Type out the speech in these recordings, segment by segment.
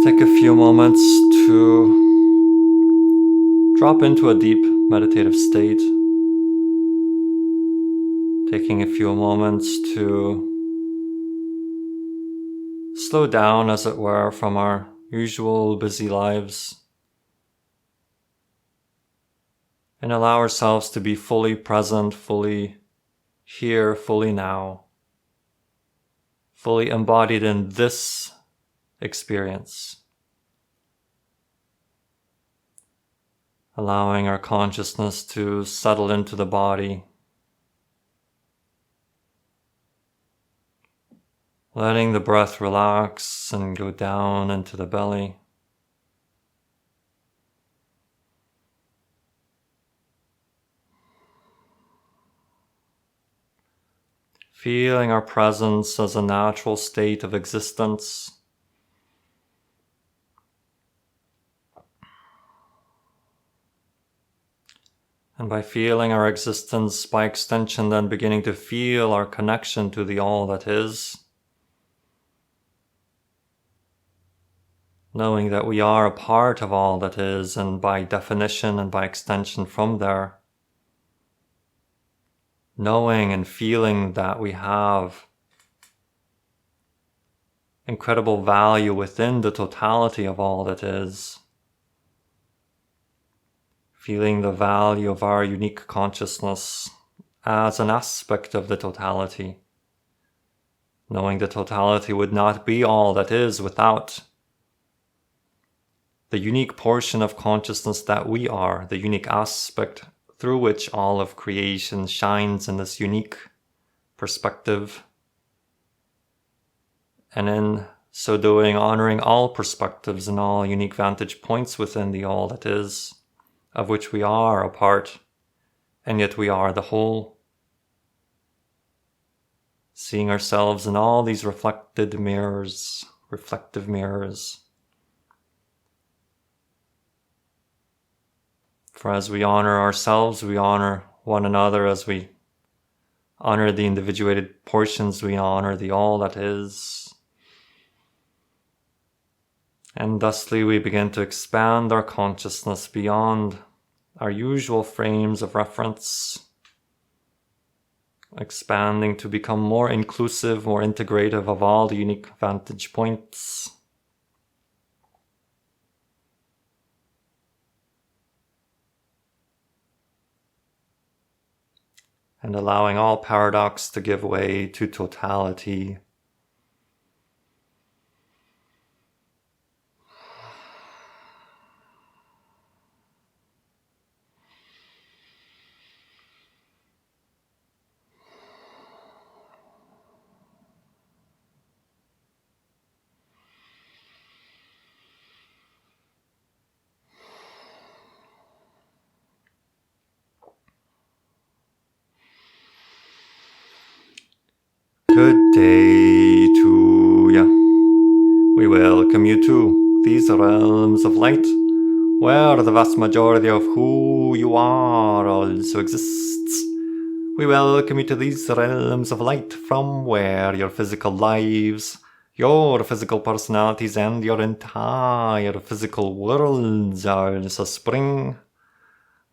Take a few moments to drop into a deep meditative state. Taking a few moments to slow down, as it were, from our usual busy lives and allow ourselves to be fully present, fully here, fully now, fully embodied in this experience. Allowing our consciousness to settle into the body. Letting the breath relax and go down into the belly. Feeling our presence as a natural state of existence. And by feeling our existence, by extension, then beginning to feel our connection to the all that is. Knowing that we are a part of all that is, and by definition and by extension from there, knowing and feeling that we have incredible value within the totality of all that is. Feeling the value of our unique consciousness as an aspect of the totality. Knowing the totality would not be all that is without the unique portion of consciousness that we are, the unique aspect through which all of creation shines in this unique perspective. And in so doing, honoring all perspectives and all unique vantage points within the all that is, of which we are a part, and yet we are the whole. Seeing ourselves in all these reflective mirrors. For as we honor ourselves, we honor one another. As we honor the individuated portions, we honor the all that is. And thusly we begin to expand our consciousness beyond our usual frames of reference, expanding to become more inclusive, more integrative of all the unique vantage points. And allowing all paradox to give way to totality. Good day to ya. We welcome you to these realms of light, where the vast majority of who you are also exists. We welcome you to these realms of light, from where your physical lives, your physical personalities, and your entire physical worlds also spring.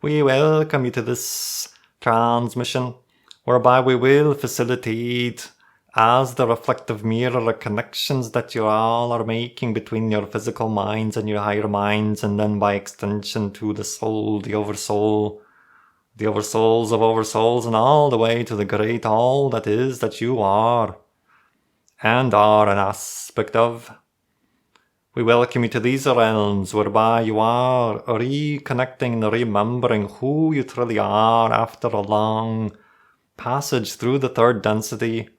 We welcome you to this transmission, whereby we will facilitate as the reflective mirror connections that you all are making between your physical minds and your higher minds, and then by extension to the soul, the oversoul, the oversouls of oversouls, and all the way to the great all that is that you are and are an aspect of. We welcome you to these realms whereby you are reconnecting and remembering who you truly are after a long passage through the third density,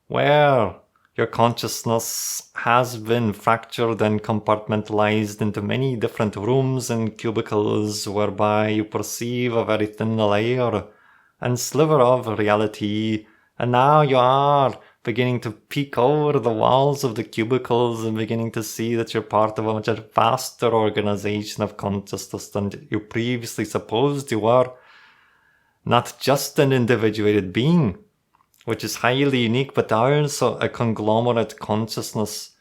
where your consciousness has been fractured and compartmentalized into many different rooms and cubicles, whereby you perceive a very thin layer and sliver of reality, and now you are beginning to peek over the walls of the cubicles and beginning to see that you're part of a much vaster organization of consciousness than you previously supposed you were. Not just an individuated being, which is highly unique, but also a conglomerate consciousness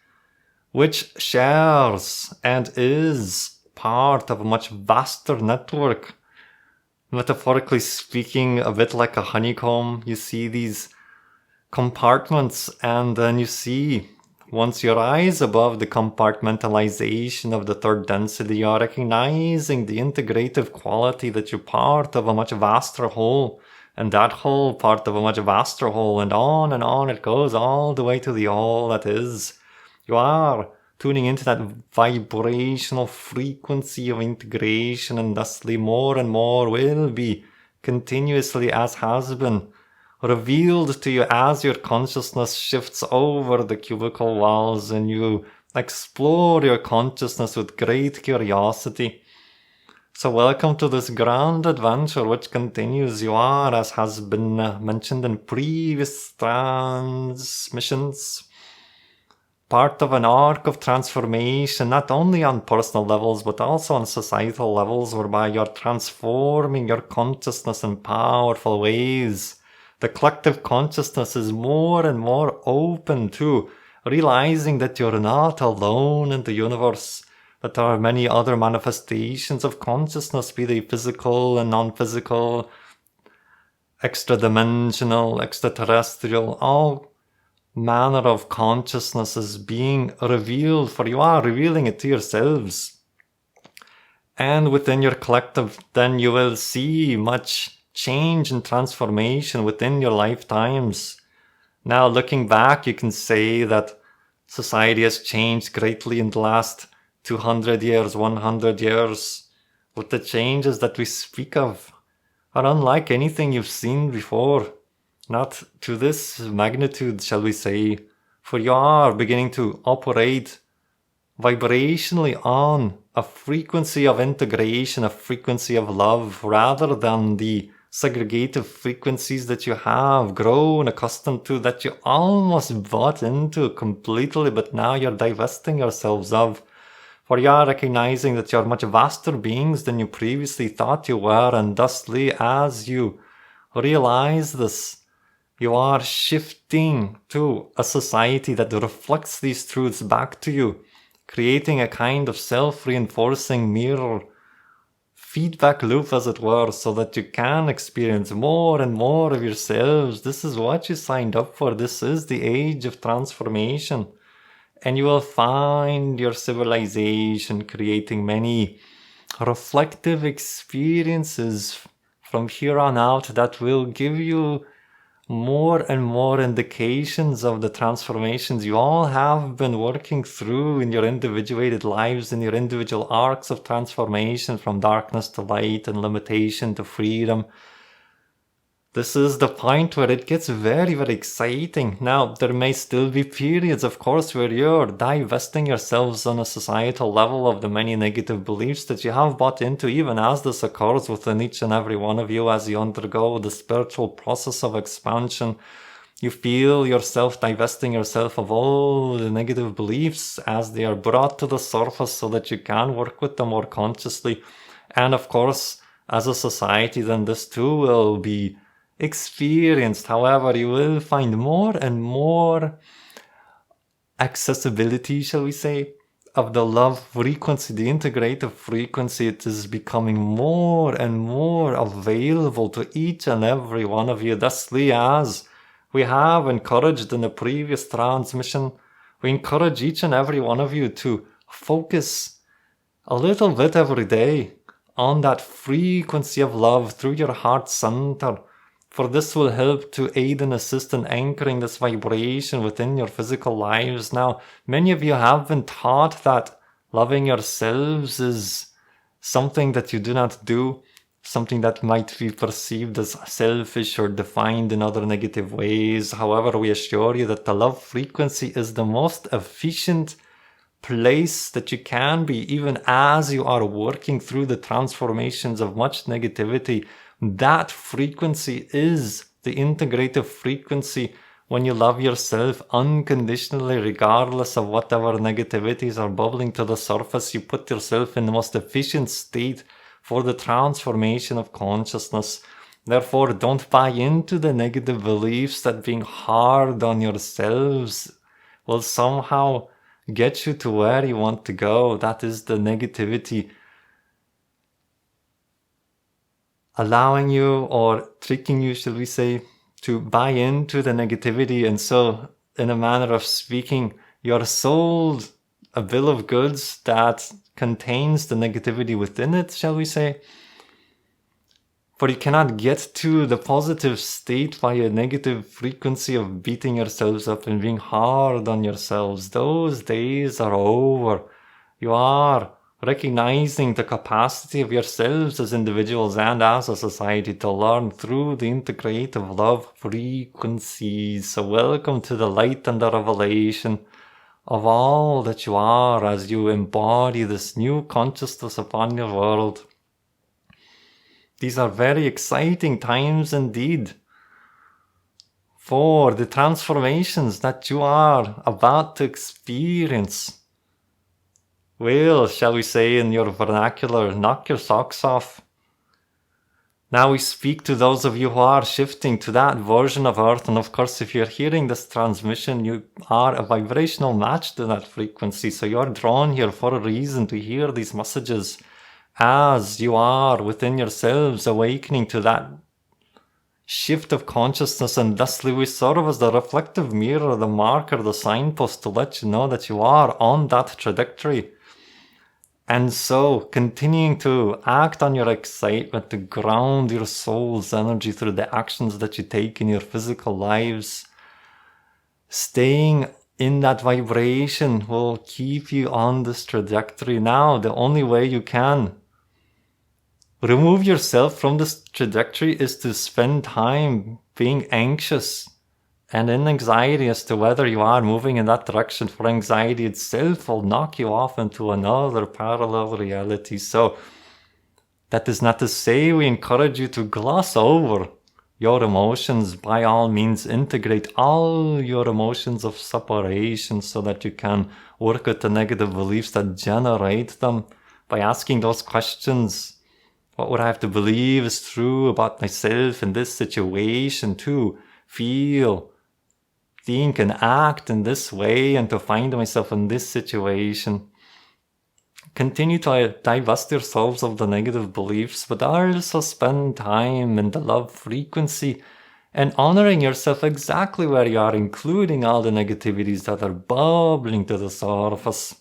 which shares and is part of a much vaster network. Metaphorically speaking, a bit like a honeycomb, you see these compartments, and then you see, once you rise above the compartmentalization of the third density, you are recognizing the integrative quality that you're part of a much vaster whole, and that whole part of a much vaster whole, and on it goes all the way to the all that is. You are tuning into that vibrational frequency of integration, and thusly more and more will be continuously, as has been, revealed to you as your consciousness shifts over the cubicle walls and you explore your consciousness with great curiosity. So welcome to this grand adventure which continues. You are, as has been mentioned in previous transmissions, part of an arc of transformation, not only on personal levels, but also on societal levels, whereby you're transforming your consciousness in powerful ways. The collective consciousness is more and more open to realizing that you're not alone in the universe, that there are many other manifestations of consciousness, be they physical and non-physical, extra-dimensional, extraterrestrial, all manner of consciousness is being revealed, for you are revealing it to yourselves. And within your collective, then you will see much change and transformation within your lifetimes. Now, looking back, you can say that society has changed greatly in the last 200 years, 100 years, but the changes that we speak of are unlike anything you've seen before. Not to this magnitude, shall we say, for you are beginning to operate vibrationally on a frequency of integration, a frequency of love, rather than the segregative frequencies that you have grown accustomed to, that you almost bought into completely, but now you're divesting yourselves of. For you are recognizing that you're much vaster beings than you previously thought you were, and thusly, as you realize this, you are shifting to a society that reflects these truths back to you, creating a kind of self-reinforcing mirror feedback loop, as it were, so that you can experience more and more of yourselves. This is what you signed up for. This is the age of transformation. And you will find your civilization creating many reflective experiences from here on out that will give you more and more indications of the transformations you all have been working through in your individuated lives, in your individual arcs of transformation from darkness to light and limitation to freedom. This is the point where it gets very, very exciting. Now, there may still be periods, of course, where you're divesting yourselves on a societal level of the many negative beliefs that you have bought into, even as this occurs within each and every one of you as you undergo the spiritual process of expansion. You feel yourself divesting yourself of all the negative beliefs as they are brought to the surface so that you can work with them more consciously. And of course, as a society, then this too will be experienced. However, you will find more and more accessibility, shall we say, of the love frequency, the integrative frequency. It is becoming more and more available to each and every one of you. Thusly, as we have encouraged in the previous transmission, we encourage each and every one of you to focus a little bit every day on that frequency of love through your heart center. For this will help to aid and assist in anchoring this vibration within your physical lives. Now, many of you have been taught that loving yourselves is something that you do not do, something that might be perceived as selfish or defined in other negative ways. However, we assure you that the love frequency is the most efficient place that you can be, even as you are working through the transformations of much negativity. That frequency is the integrative frequency when you love yourself unconditionally, regardless of whatever negativities are bubbling to the surface. You put yourself in the most efficient state for the transformation of consciousness. Therefore, don't buy into the negative beliefs that being hard on yourselves will somehow get you to where you want to go. That is the negativity allowing you or tricking you, shall we say, to buy into the negativity. And so, in a manner of speaking, you're sold a bill of goods that contains the negativity within it, shall we say. For you cannot get to the positive state by a negative frequency of beating yourselves up and being hard on yourselves. Those days are over. You are recognizing the capacity of yourselves as individuals and as a society to learn through the integrative love frequencies. So welcome to the light and the revelation of all that you are as you embody this new consciousness upon your world. These are very exciting times indeed for the transformations that you are about to experience. Will, shall we say in your vernacular, knock your socks off. Now we speak to those of you who are shifting to that version of Earth, and of course if you're hearing this transmission, you are a vibrational match to that frequency, so you're drawn here for a reason to hear these messages as you are within yourselves awakening to that shift of consciousness, and thusly we serve as the reflective mirror, the marker, the signpost to let you know that you are on that trajectory. And so, continuing to act on your excitement, to ground your soul's energy through the actions that you take in your physical lives, staying in that vibration will keep you on this trajectory. Now, the only way you can remove yourself from this trajectory is to spend time being anxious and in anxiety as to whether you are moving in that direction, for anxiety itself will knock you off into another parallel reality. So that is not to say we encourage you to gloss over your emotions. By all means, integrate all your emotions of separation so that you can work with the negative beliefs that generate them by asking those questions. What would I have to believe is true about myself in this situation to feel, think, and act in this way and to find myself in this situation? Continue to divest yourselves of the negative beliefs, but also spend time in the love frequency and honoring yourself exactly where you are, including all the negativities that are bubbling to the surface.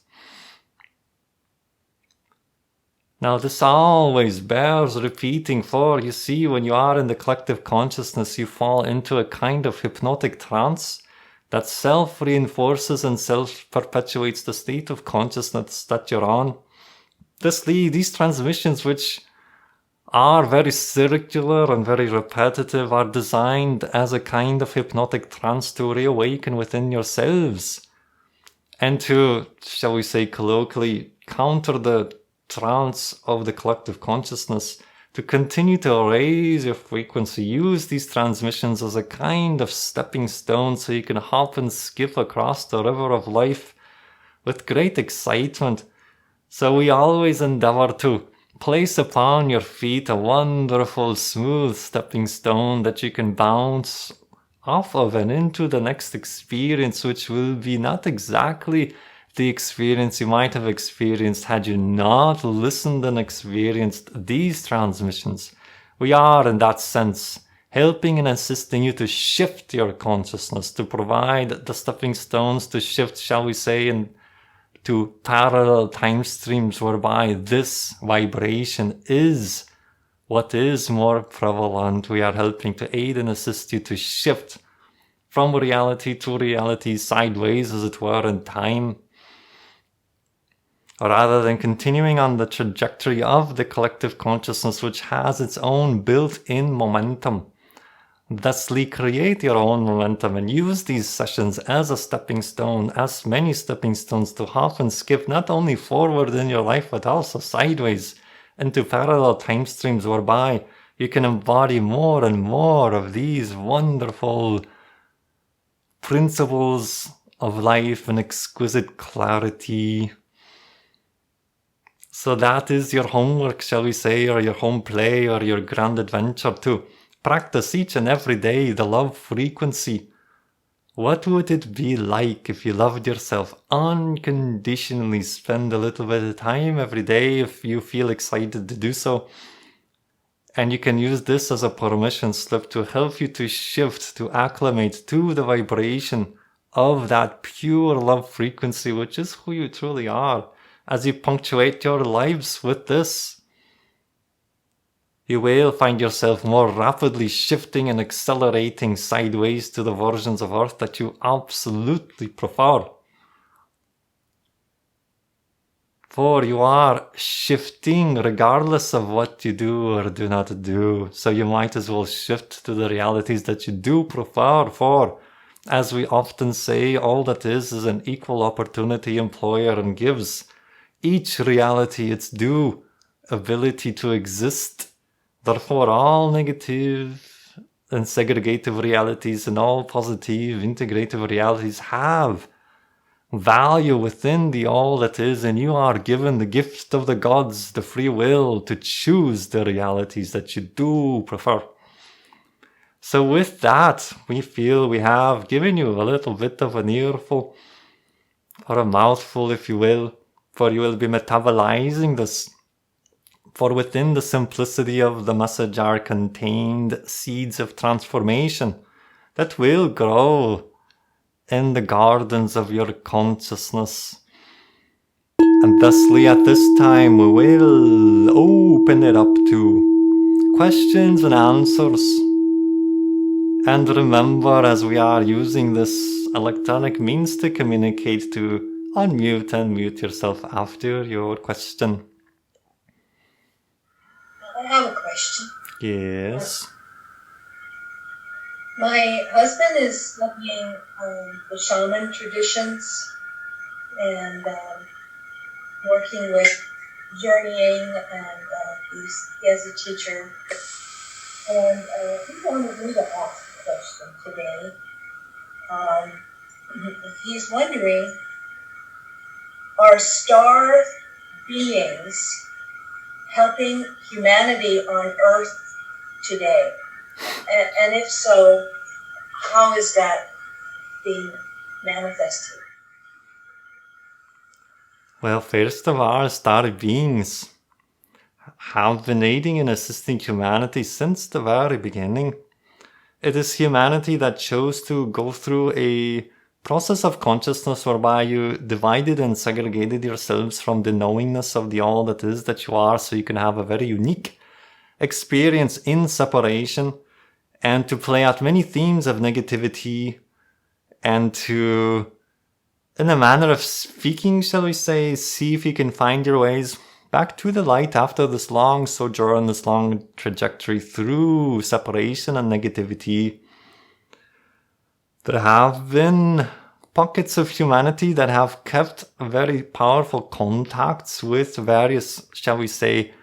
Now this always bears repeating, for you see, when you are in the collective consciousness, you fall into a kind of hypnotic trance that self-reinforces and self-perpetuates the state of consciousness that you're on. Thusly, these transmissions, which are very circular and very repetitive, are designed as a kind of hypnotic trance to reawaken within yourselves and to, shall we say colloquially, counter the trance of the collective consciousness. To continue to raise your frequency, use these transmissions as a kind of stepping stone so you can hop and skip across the river of life with great excitement. So we always endeavor to place upon your feet a wonderful smooth stepping stone that you can bounce off of and into the next experience, which will be not exactly the experience you might have experienced had you not listened and experienced these transmissions. We are, in that sense, helping and assisting you to shift your consciousness, to provide the stepping stones to shift, shall we say, into parallel time streams whereby this vibration is what is more prevalent. We are helping to aid and assist you to shift from reality to reality, sideways as it were in time, rather than continuing on the trajectory of the collective consciousness, which has its own built-in momentum. Thusly, create your own momentum and use these sessions as a stepping stone, as many stepping stones to hop and skip not only forward in your life, but also sideways into parallel time streams whereby you can embody more and more of these wonderful principles of life and exquisite clarity. So that is your homework, shall we say, or your home play, or your grand adventure, to practice each and every day the love frequency What would it be like if you loved yourself unconditionally? Spend a little bit of time every day if you feel excited to do so. And you can use this as a permission slip to help you to shift, to acclimate to the vibration of that pure love frequency, which is who you truly are. As you punctuate your lives with this, you will find yourself more rapidly shifting and accelerating sideways to the versions of Earth that you absolutely prefer. For you are shifting regardless of what you do or do not do. So you might as well shift to the realities that you do prefer. For, as we often say, all that is an equal opportunity employer and gives each reality its due ability to exist. Therefore, all negative and segregative realities and all positive integrative realities have value within the all that is, and you are given the gift of the gods, the free will to choose the realities that you do prefer. So with that, we feel we have given you a little bit of an earful, or a mouthful if you will, for you will be metabolizing this. For within the simplicity of the message are contained seeds of transformation that will grow in the gardens of your consciousness. And thusly at this time we will open it up to questions and answers. And remember, as we are using this electronic means to communicate, to unmute and mute yourself after your question. I have a question. Yes. My husband is studying the shaman traditions and working with journeying, and he has a teacher. And he wanted me to ask a question today. He's wondering, are star beings helping humanity on Earth today? And if so, how is that being manifested? Well, first of all, star beings have been aiding and assisting humanity since the very beginning. It is humanity that chose to go through a process of consciousness whereby you divided and segregated yourselves from the knowingness of the all that is that you are, so you can have a very unique experience in separation, and to play out many themes of negativity, and to, in a manner of speaking, shall we say, see if you can find your ways back to the light after this long sojourn, this long trajectory through separation and negativity. There have been pockets of humanity that have kept very powerful contacts with various, shall we say,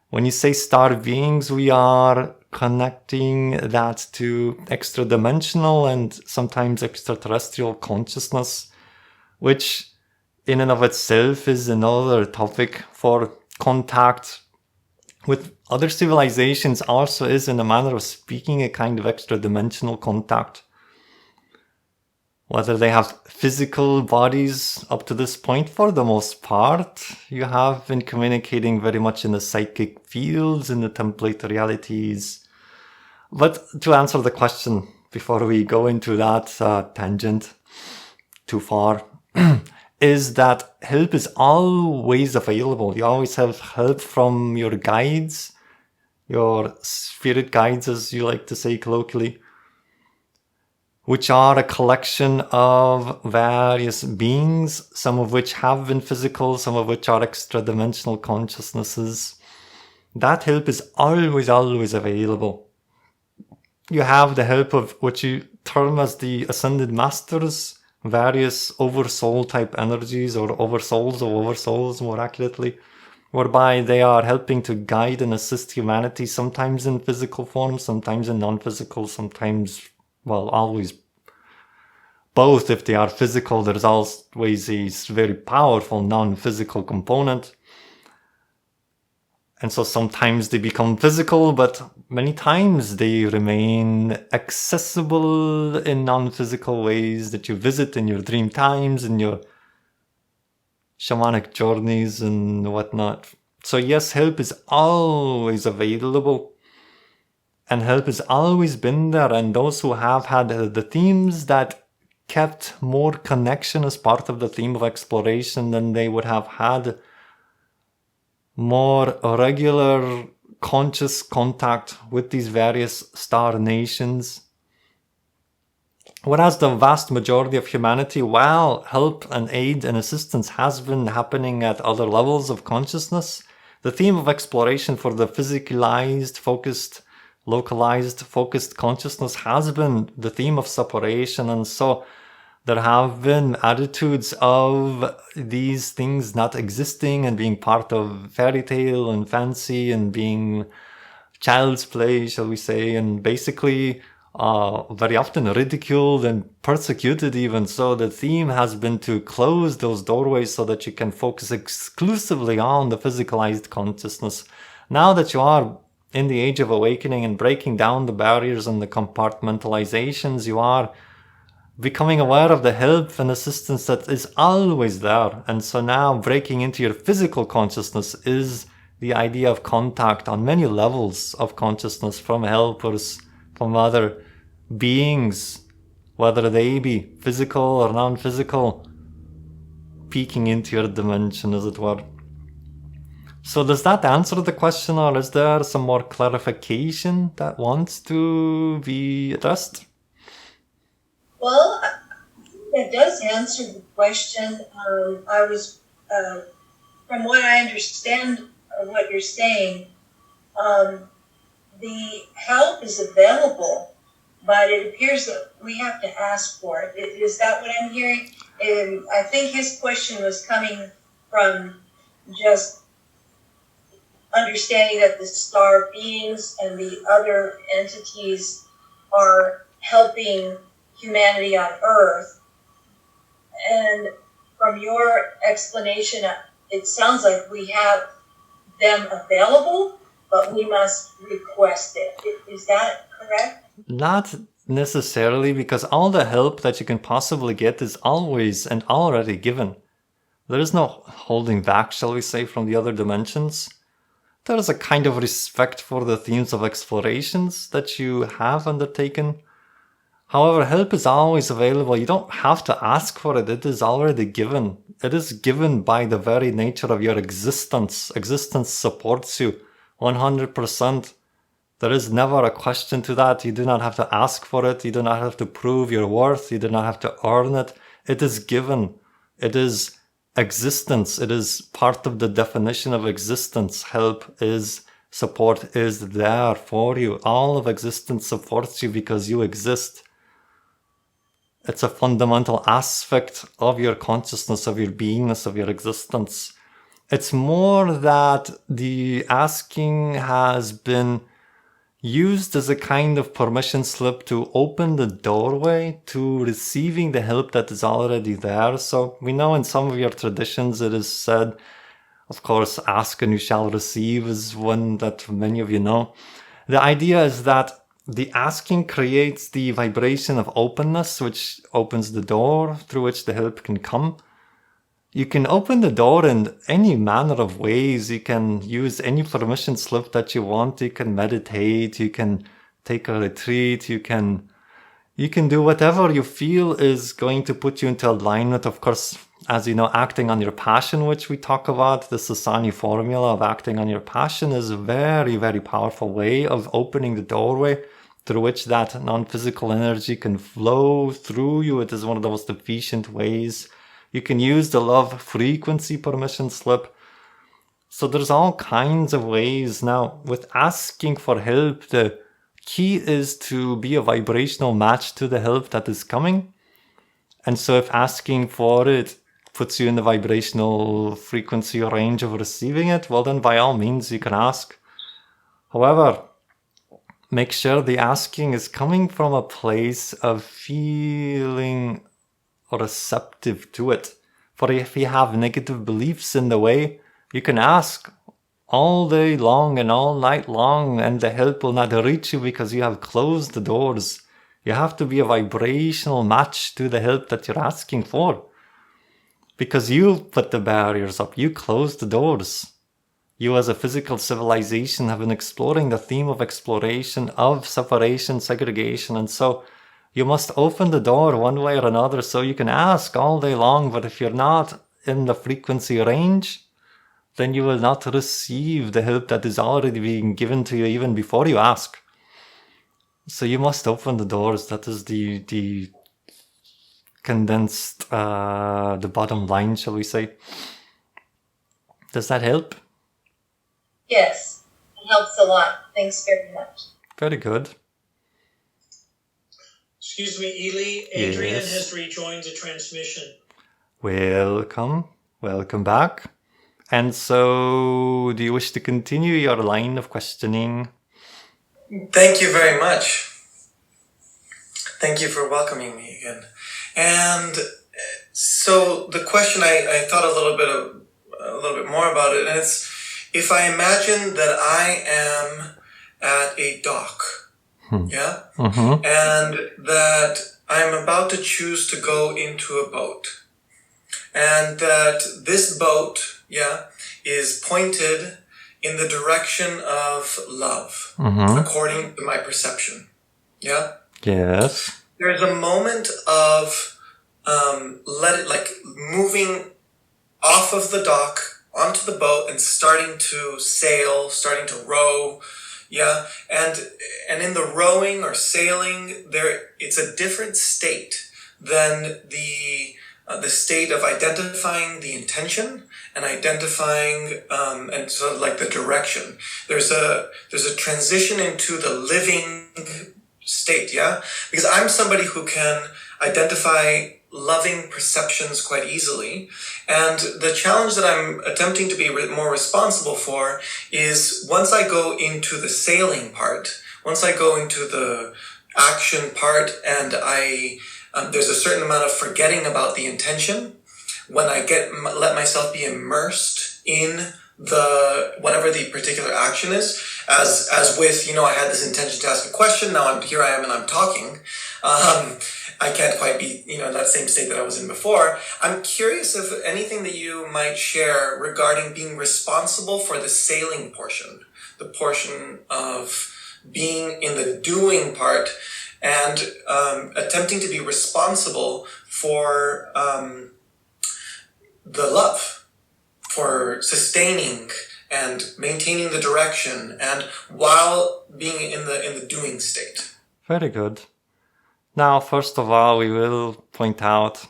when you say star beings, we are connecting that to extra-dimensional and sometimes extraterrestrial consciousness, which in and of itself is another topic. For contact with other civilizations also is, in a manner of speaking, a kind of extra-dimensional contact. Whether they have physical bodies up to this point, for the most part, you have been communicating very much in the psychic fields, in the template realities. But to answer the question, before we go into that tangent too far, is that help is always available. You always have help from your guides, your spirit guides, as you like to say colloquially, which are a collection of various beings, some of which have been physical, some of which are extra-dimensional consciousnesses. That help is always available. You have the help of what you term as the Ascended Masters, various oversoul type energies, or oversouls of oversouls more accurately, whereby they are helping to guide and assist humanity, sometimes in physical form, sometimes in non-physical, sometimes, well, always both. If they are physical, there's always a very powerful non-physical component. And so sometimes they become physical, but many times they remain accessible in non-physical ways that you visit in your dream times, in your shamanic journeys and whatnot. So yes, help is always available. And help has always been there. And those who have had the themes that kept more connection as part of the theme of exploration, then they would have had more regular conscious contact with these various star nations. Whereas the vast majority of humanity, while help and aid and assistance has been happening at other levels of consciousness, the theme of exploration for the physicalized, focused, localized, focused consciousness has been the theme of separation. And so there have been attitudes of these things not existing and being part of fairy tale and fancy and being child's play, shall we say, and basically very often ridiculed and persecuted even. So the theme has been to close those doorways so that you can focus exclusively on the physicalized consciousness. Now that you are in the age of awakening and breaking down the barriers and the compartmentalizations, you are becoming aware of the help and assistance that is always there. And so now breaking into your physical consciousness is the idea of contact on many levels of consciousness from helpers, from other beings, whether they be physical or non-physical, peeking into your dimension, as it were. So does that answer the question, or is there some more clarification that wants to be addressed? Well, it does answer the question. I was, from what I understand of what you're saying, the help is available, but it appears that we have to ask for it. Is that what I'm hearing? And I think his question was coming from just understanding that the star beings and the other entities are helping humanity on Earth. And from your explanation, it sounds like we have them available, but we must request it. Is that correct? Not necessarily, because all the help that you can possibly get is always and already given. There is no holding back, shall we say, from the other dimensions. There is a kind of respect for the themes of explorations that you have undertaken. However, help is always available. You don't have to ask for it. It is already given. It is given by the very nature of your existence. Existence supports you 100%. There is never a question to that. You do not have to ask for it. You do not have to prove your worth. You do not have to earn it. It is given. It is existence. It is part of the definition of existence. Help is, support is there for you. All of existence supports you because you exist. It's a fundamental aspect of your consciousness, of your beingness, of your existence. It's more that the asking has been used as a kind of permission slip to open the doorway to receiving the help that is already there. So we know in some of your traditions it is said, of course, ask and you shall receive is one that many of you know. The idea is that the asking creates the vibration of openness, which opens the door through which the help can come. You can open the door in any manner of ways. You can use any permission slip that you want. You can meditate. You can take a retreat. You can do whatever you feel is going to put you into alignment. Of course, as you know, acting on your passion, which we talk about, the Sasani formula of acting on your passion is a very, very powerful way of opening the doorway through which that non-physical energy can flow through you. It is one of the most efficient ways. You can use the love frequency permission slip. So there's all kinds of ways. Now, with asking for help, the key is to be a vibrational match to the help that is coming. And so if asking for it puts you in the vibrational frequency range of receiving it, well then by all means you can ask. However, make sure the asking is coming from a place of feeling receptive to it. For if you have negative beliefs in the way, you can ask all day long and all night long, and the help will not reach you because you have closed the doors. You have to be a vibrational match to the help that you're asking for. Because you put the barriers up, you closed the doors. You as a physical civilization have been exploring the theme of exploration, of separation, segregation, and so you must open the door one way or another so you can ask all day long, but if you're not in the frequency range, then you will not receive the help that is already being given to you even before you ask. So you must open the doors. That is the condensed, the bottom line, shall we say. Does that help? Yes, it helps a lot. Thanks very much. Very good. Excuse me, Illi. Adrian Yes. has rejoined the transmission. Welcome. Welcome back. And so, do you wish to continue your line of questioning? Thank you very much. Thank you for welcoming me again. And so the question, I thought a little bit more about it, and it's, if I imagine that I am at a dock, yeah, and that I'm about to choose to go into a boat, and that this boat, yeah, is pointed in the direction of love, according to my perception, yeah. Yes. There's a moment of moving off of the dock onto the boat and starting to sail, starting to row, yeah. And in the rowing or sailing, it's a different state than the state of identifying the intention and identifying and sort of like the direction. There's a transition into the living state, yeah? Because I'm somebody who can identify loving perceptions quite easily. And the challenge that I'm attempting to be more responsible for is once I go into the sailing part, once I go into the action part, and there's a certain amount of forgetting about the intention, when I let myself be immersed in whatever the particular action is, as with, I had this intention to ask a question, now here I am and I'm talking. I can't quite be, in that same state that I was in before. I'm curious if anything that you might share regarding being responsible for the sailing portion, the portion of being in the doing part, and attempting to be responsible for the love, for sustaining and maintaining the direction, and while being in the doing state. Very good. Now, first of all, we will point out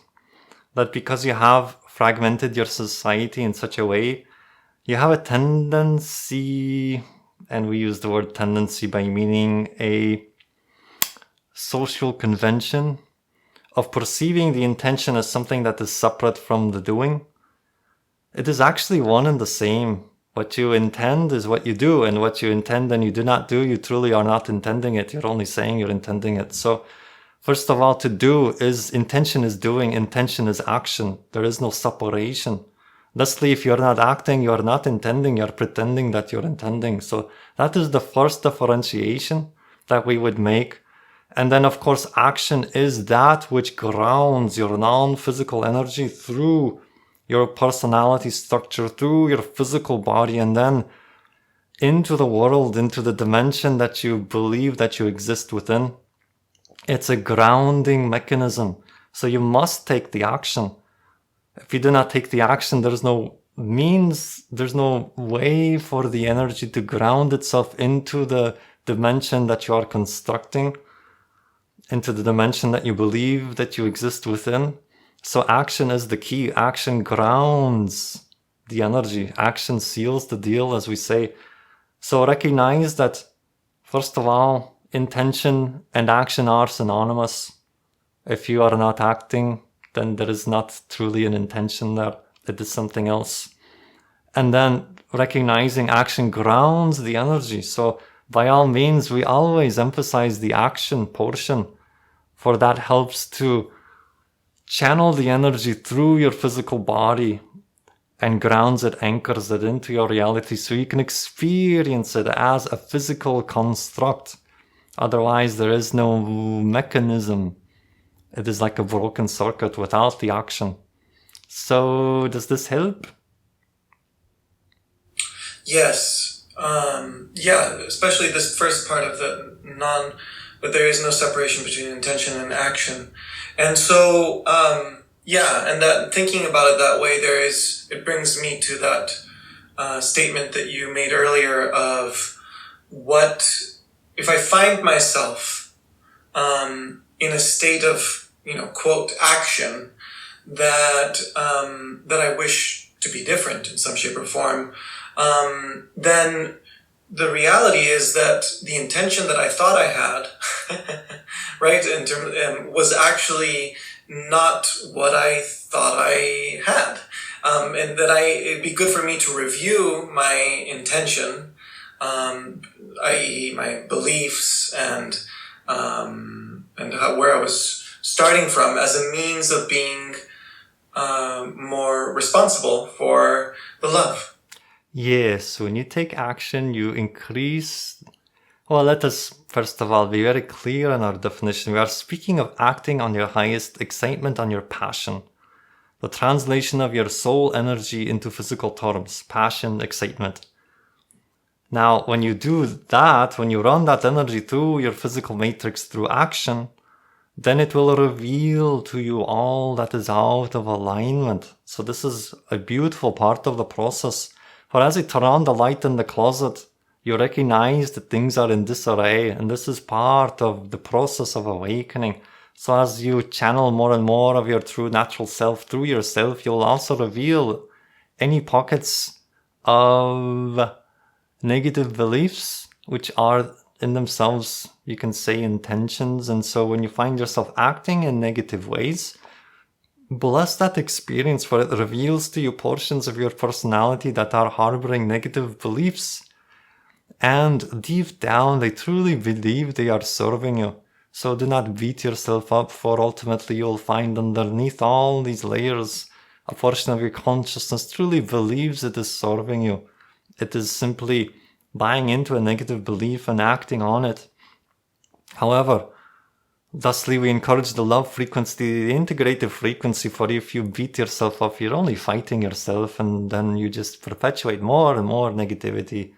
that because you have fragmented your society in such a way, you have a tendency, and we use the word tendency by meaning a social convention of perceiving the intention as something that is separate from the doing. It is actually one and the same. What you intend is what you do, and what you intend and you do not do, you truly are not intending it. You're only saying you're intending it. So, first of all, to do is, intention is doing, intention is action. There is no separation. Thusly, if you're not acting, you're not intending, you're pretending that you're intending. So that is the first differentiation that we would make. And then, of course, action is that which grounds your non-physical energy through your personality structure, through your physical body, and then into the world, into the dimension that you believe that you exist within. It's a grounding mechanism. So you must take the action. If you do not take the action, there's no means, there's no way for the energy to ground itself into the dimension that you are constructing, into the dimension that you believe that you exist within. So action is the key. Action grounds the energy. Action seals the deal, as we say. So recognize that, first of all, intention and action are synonymous. If you are not acting, then there is not truly an intention there. It is something else. And then recognizing action grounds the energy. So by all means, we always emphasize the action portion, for that helps to channel the energy through your physical body and grounds it, anchors it into your reality so you can experience it as a physical construct. Otherwise, there is no mechanism. It is like a broken circuit without the action. So, does this help? Yes. Yeah, especially this first part of the but there is no separation between intention and action. And so, yeah, and that thinking about it that way, it brings me to that statement that you made earlier of what, if I find myself in a state of, quote, action that I wish to be different in some shape or form, then the reality is that the intention that I thought I had, right, was actually not what I thought I had. And that it'd be good for me to review my intention, i.e. my beliefs and where I was starting from as a means of being more responsible for the love. Yes, when you take action, you increase... Well, let us first of all be very clear in our definition. We are speaking of acting on your highest excitement, on your passion. The translation of your soul energy into physical terms. Passion, excitement. Now, when you do that, when you run that energy through your physical matrix through action, then it will reveal to you all that is out of alignment. So this is a beautiful part of the process. For as you turn on the light in the closet, you recognize that things are in disarray, and this is part of the process of awakening. So as you channel more and more of your true natural self through yourself, you'll also reveal any pockets of negative beliefs, which are in themselves, you can say, intentions. And so when you find yourself acting in negative ways, bless that experience, for it reveals to you portions of your personality that are harboring negative beliefs. And deep down, they truly believe they are serving you. So do not beat yourself up, for ultimately you'll find underneath all these layers, a portion of your consciousness truly believes it is serving you. It is simply buying into a negative belief and acting on it. However, thusly, we encourage the love frequency, the integrative frequency, for if you beat yourself up, you're only fighting yourself, and then you just perpetuate more and more negativity.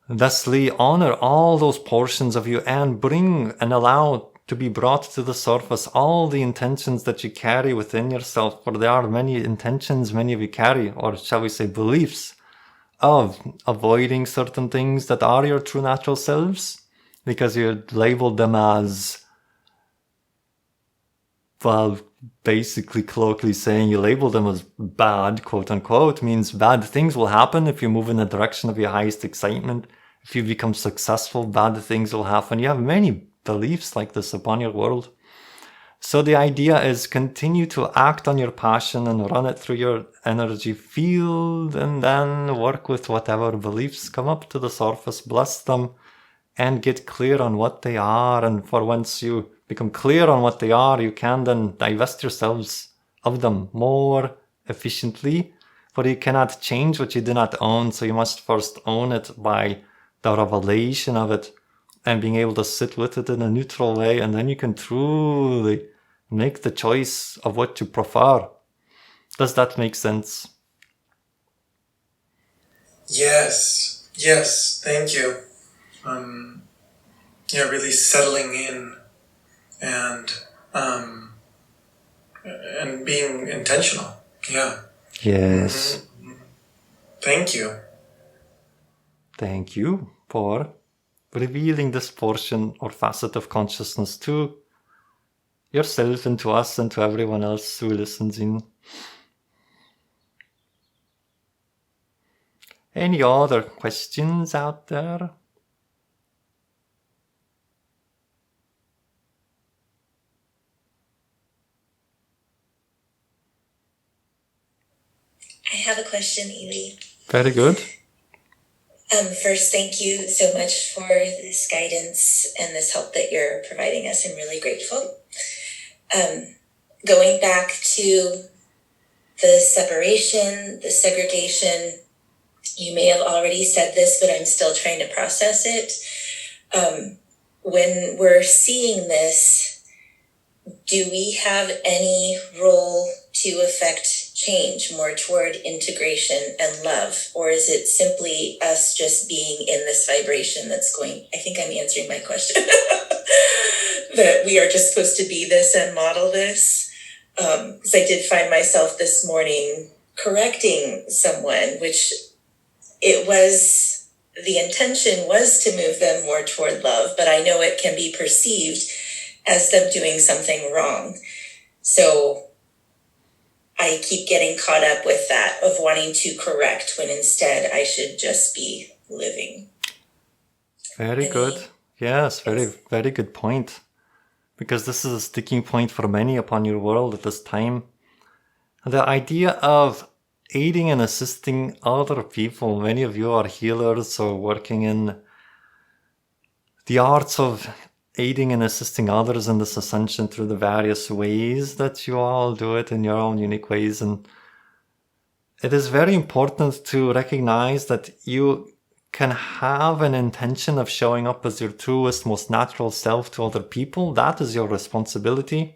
Thusly, honor all those portions of you and bring and allow to be brought to the surface all the intentions that you carry within yourself, for there are many intentions many of you carry, or shall we say beliefs, of avoiding certain things that are your true natural selves, because you labeled them as, well, basically colloquially saying you label them as bad, quote unquote, means bad things will happen if you move in the direction of your highest excitement. If you become successful, bad things will happen. You have many beliefs like this upon your world. So the idea is continue to act on your passion and run it through your energy field, and then work with whatever beliefs come up to the surface, bless them, and get clear on what they are. And for once you become clear on what they are, you can then divest yourselves of them more efficiently, for you cannot change what you do not own. So you must first own it by the revelation of it and being able to sit with it in a neutral way, and then you can truly make the choice of what you prefer. Does that make sense? Yes, thank you. Really settling in and being intentional. Yeah. Yes. Mm-hmm. Thank you. Thank you for revealing this portion or facet of consciousness to yourself and to us and to everyone else who listens in. Any other questions out there? I have a question, illi. Very good. First, thank you so much for this guidance and this help that you're providing us. I'm really grateful. Going back to the separation, the segregation. You may have already said this, but I'm still trying to process it. When we're seeing this, do we have any role to affect change more toward integration and love? Or is it simply us just being in this vibration that's going, I think I'm answering my question, that we are just supposed to be this and model this? Because I did find myself this morning correcting someone, which it was, the intention was to move them more toward love, but I know it can be perceived as them doing something wrong. So I keep getting caught up with that of wanting to correct when instead I should just be living. Very good. Yes, very good point. Because this is a sticking point for many upon your world at this time. The idea of aiding and assisting other people. Many of you are healers or working in the arts of aiding and assisting others in this ascension through the various ways that you all do it in your own unique ways. And it is very important to recognize that you can have an intention of showing up as your truest, most natural self to other people. That is your responsibility.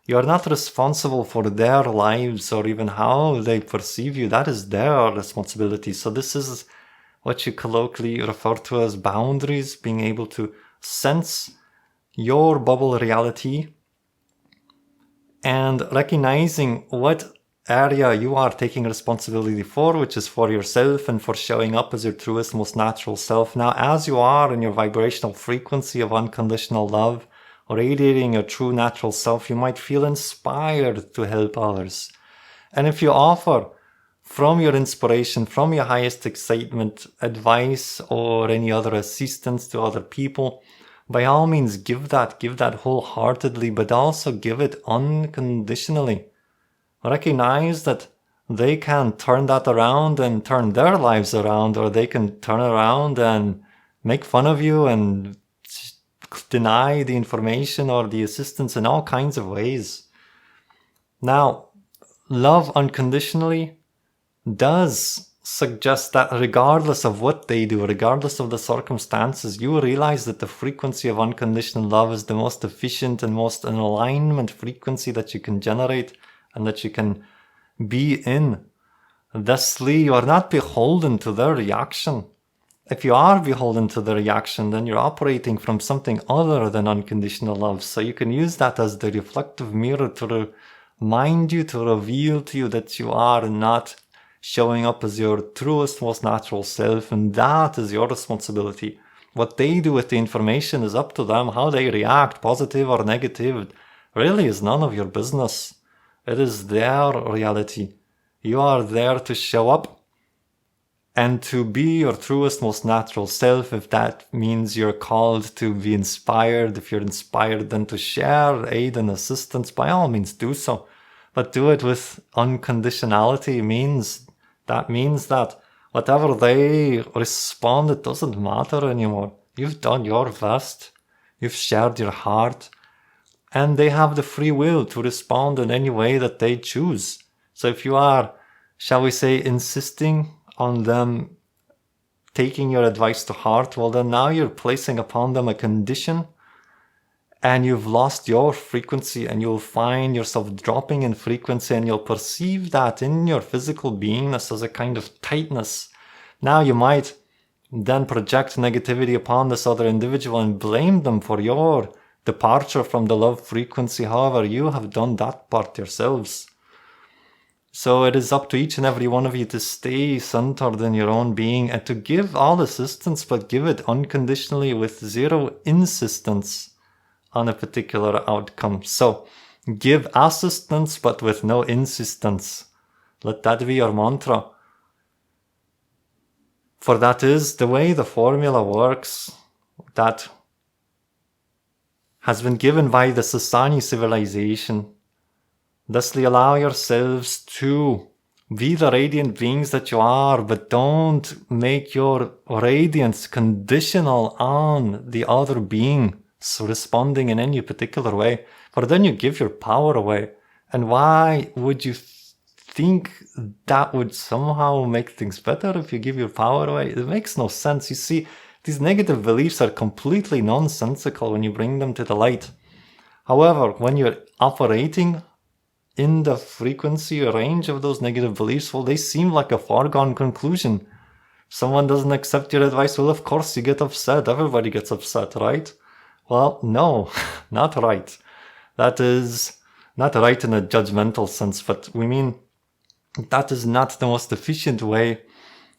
You are not responsible for their lives or even how they perceive you. That is their responsibility. So this is what you colloquially refer to as boundaries, being able to sense your bubble reality and recognizing what area you are taking responsibility for, which is for yourself and for showing up as your truest, most natural self. Now, as you are in your vibrational frequency of unconditional love, radiating your true natural self, you might feel inspired to help others. And if you offer from your inspiration, from your highest excitement, advice or any other assistance to other people, by all means give that wholeheartedly, but also give it unconditionally. Recognize that they can turn that around and turn their lives around, or they can turn around and make fun of you and deny the information or the assistance in all kinds of ways. Now, love unconditionally does suggest that regardless of what they do, regardless of the circumstances, you realize that the frequency of unconditional love is the most efficient and most in alignment frequency that you can generate and that you can be in. Thusly, you are not beholden to their reaction. If you are beholden to the reaction, then you're operating from something other than unconditional love. So you can use that as the reflective mirror to remind you, to reveal to you that you are not showing up as your truest, most natural self, and that is your responsibility. What they do with the information is up to them. How they react, positive or negative, really is none of your business. It is their reality. You are there to show up and to be your truest, most natural self. If that means you're called to be inspired, if you're inspired then to share aid and assistance, by all means do so. But do it with unconditionality. That means that whatever they respond, it doesn't matter anymore. You've done your best. You've shared your heart. And they have the free will to respond in any way that they choose. So if you are, shall we say, insisting on them taking your advice to heart, well then now you're placing upon them a condition and you've lost your frequency, and you'll find yourself dropping in frequency, and you'll perceive that in your physical beingness as a kind of tightness. Now you might then project negativity upon this other individual and blame them for your departure from the love frequency. However, you have done that part yourselves. So it is up to each and every one of you to stay centered in your own being and to give all assistance, but give it unconditionally with zero insistence on a particular outcome. So give assistance, but with no insistence. Let that be your mantra. For that is the way the formula works that has been given by the Sasani civilization. Thusly allow yourselves to be the radiant beings that you are, but don't make your radiance conditional on the other being responding in any particular way, for then you give your power away. And why would you think that would somehow make things better if you give your power away. It makes no sense. You see, these negative beliefs are completely nonsensical when you bring them to the light. However, when you're operating in the frequency or range of those negative beliefs, well, they seem like a foregone conclusion. Someone doesn't accept your advice, well, of course you get upset. Everybody gets upset, right? Well, no, not right. That is not right in a judgmental sense, but we mean that is not the most efficient way.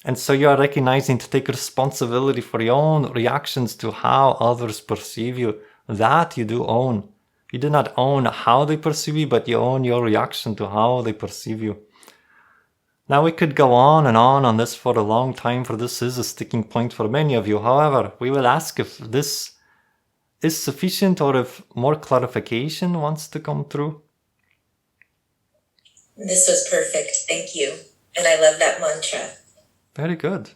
And so you are recognizing to take responsibility for your own reactions to how others perceive you. That you do own. You do not own how they perceive you, but you own your reaction to how they perceive you. Now we could go on this for a long time, for this is a sticking point for many of you. However, we will ask if this is sufficient or if more clarification wants to come through. This was perfect. Thank you. And I love that mantra. Very good.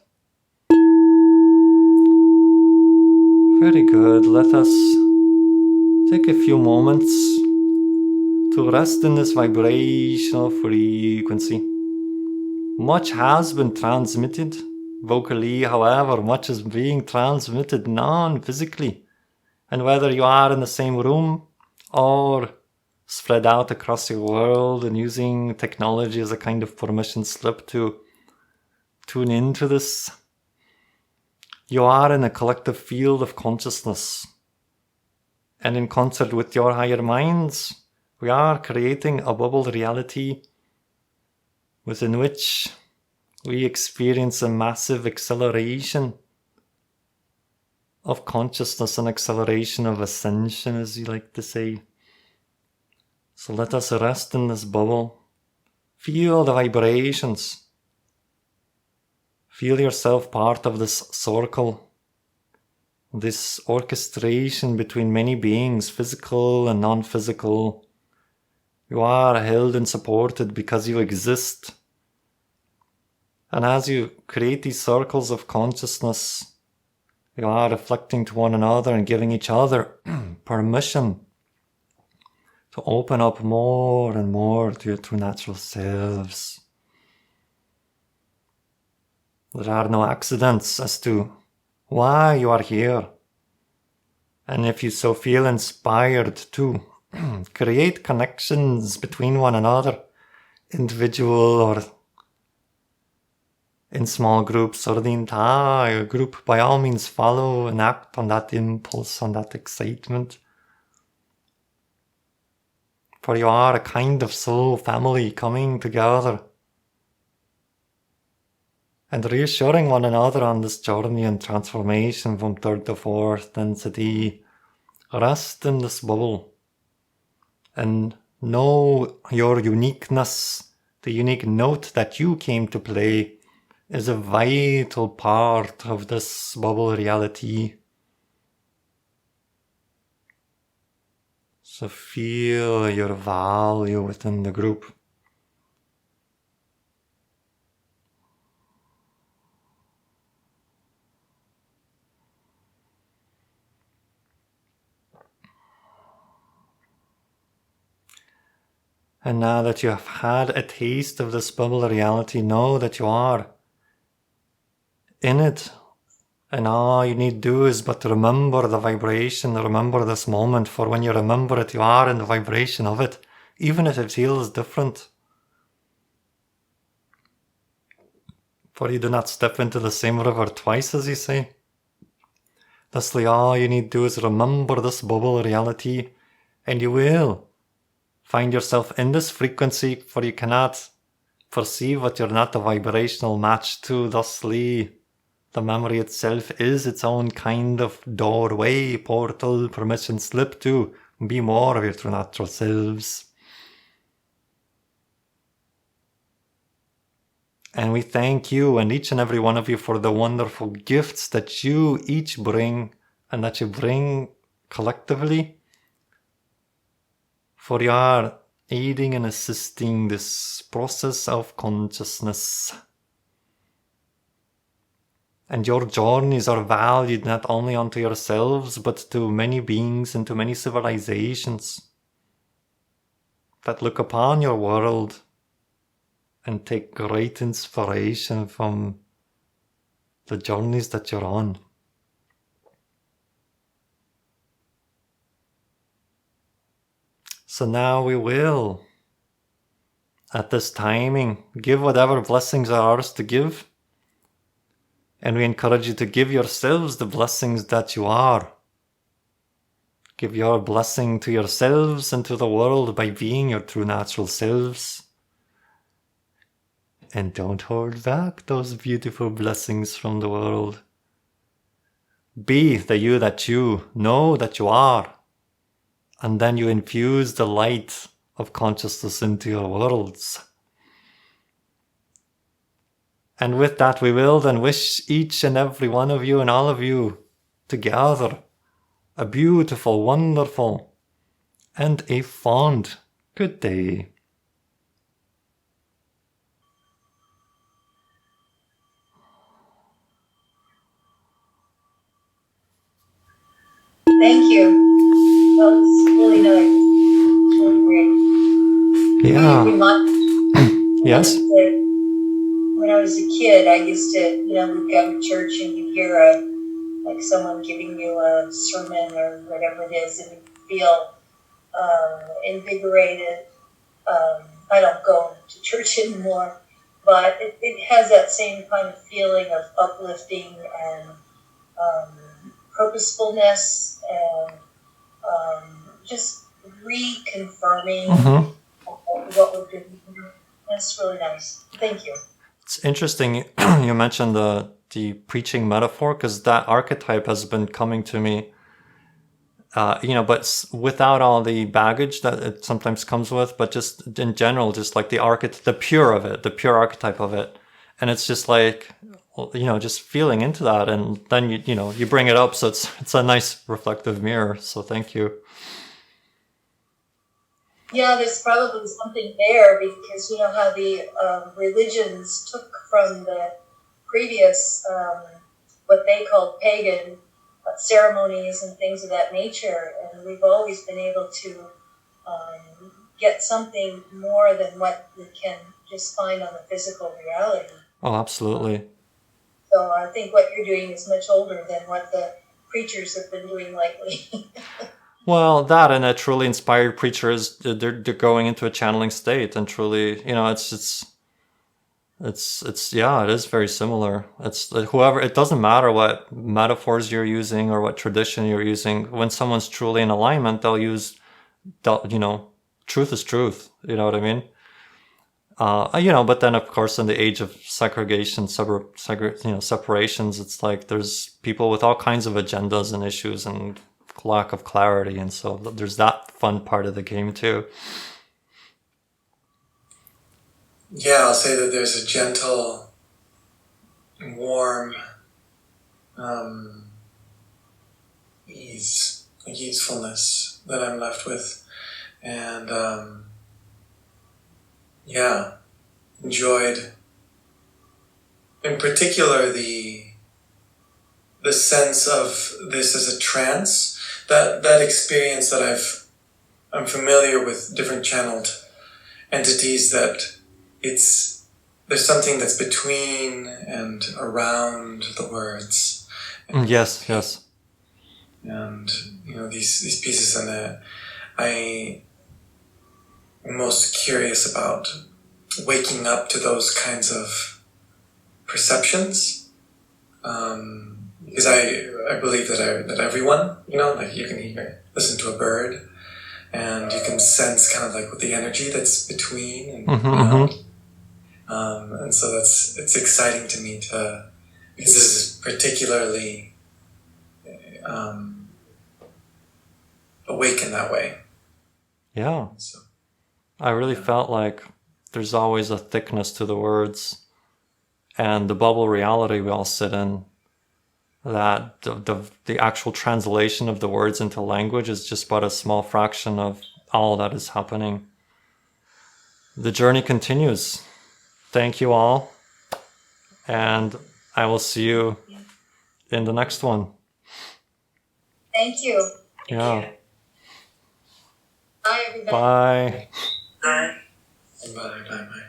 Very good. Let us take a few moments to rest in this vibrational frequency. Much has been transmitted vocally, however, much is being transmitted non-physically. And whether you are in the same room or spread out across your world and using technology as a kind of permission slip to tune into this, you are in a collective field of consciousness. And in concert with your higher minds, we are creating a bubble reality within which we experience a massive acceleration of consciousness, an acceleration of ascension, as you like to say. So let us rest in this bubble. Feel the vibrations. Feel yourself part of this circle, this orchestration between many beings, physical and non-physical. You are held and supported because you exist. And as you create these circles of consciousness, you are reflecting to one another and giving each other permission to open up more and more to your true natural selves. There are no accidents as to why you are here. And if you so feel inspired to create connections between one another, individual or in small groups or the entire group, by all means follow and act on that impulse, on that excitement. For you are a kind of soul family coming together and reassuring one another on this journey and transformation from third to fourth density. Rest in this bubble and know your uniqueness. The unique note that you came to play is a vital part of this bubble reality. So feel your value within the group. And now that you have had a taste of this bubble reality, know that you are in it. And all you need to do is but remember the vibration, remember this moment, for when you remember it, you are in the vibration of it, even if it feels different. For you do not step into the same river twice, as you say. Thusly, all you need to do is remember this bubble reality, and you will find yourself in this frequency, for you cannot perceive what you're not a vibrational match to. Thusly, the memory itself is its own kind of doorway, portal, permission slip to be more of your true natural selves. And we thank you and each and every one of you for the wonderful gifts that you each bring and that you bring collectively. For you are aiding and assisting this process of consciousness. And your journeys are valued not only unto yourselves, but to many beings and to many civilizations that look upon your world and take great inspiration from the journeys that you're on. So now we will, at this timing, give whatever blessings are ours to give. And we encourage you to give yourselves the blessings that you are. Give your blessing to yourselves and to the world by being your true natural selves. And don't hold back those beautiful blessings from the world. Be the you that you know that you are. And then you infuse the light of consciousness into your worlds. And with that, we will then wish each and every one of you and all of you together a beautiful, wonderful, and a fond good day. Thank you. That was really nice. Really great. Yeah. Yes? When I was a kid, I used to, we'd go to church and you'd hear like someone giving you a sermon or whatever it is, and you feel invigorated. I don't go to church anymore, but it has that same kind of feeling of uplifting and purposefulness and just reconfirming what we're doing. That's really nice. Thank you. It's interesting you mentioned the preaching metaphor, because that archetype has been coming to me, but without all the baggage that it sometimes comes with, but just in general, just like the pure archetype of it. And it's just like, just feeling into that, and then you bring it up, so it's a nice reflective mirror. So thank you. Yeah, there's probably something there, because you know how the religions took from the previous, what they called pagan ceremonies and things of that nature, and we've always been able to get something more than what we can just find on the physical reality. Oh, absolutely. So I think what you're doing is much older than what the preachers have been doing lately. Well, that and a truly inspired preacher they're going into a channeling state, and truly, it's it is very similar. It's whoever, it doesn't matter what metaphors you're using or what tradition you're using. When someone's truly in alignment, truth is truth. You know what I mean? But then of course in the age of segregation, separations, it's like there's people with all kinds of agendas and issues and lack of clarity, and so there's that fun part of the game too. Yeah, I'll say that there's a gentle, warm easefulness that I'm left with, and enjoyed in particular the sense of this as a trance, that experience that I'm familiar with different channeled entities, that there's something that's between and around the words. Yes. And these pieces, and I'm most curious about waking up to those kinds of perceptions, because I believe that everyone, like you can listen to a bird, and you can sense kind of like the energy that's between, and and so it's exciting to me because this is particularly awake in that way. Yeah. So, I really felt like there's always a thickness to the words, and the bubble reality we all sit in, that the actual translation of the words into language is just but a small fraction of all that is happening. The journey continues. Thank you all, and I will see you in the next one. Thank you. Yeah. Bye, everybody. Bye. Bye. Bye.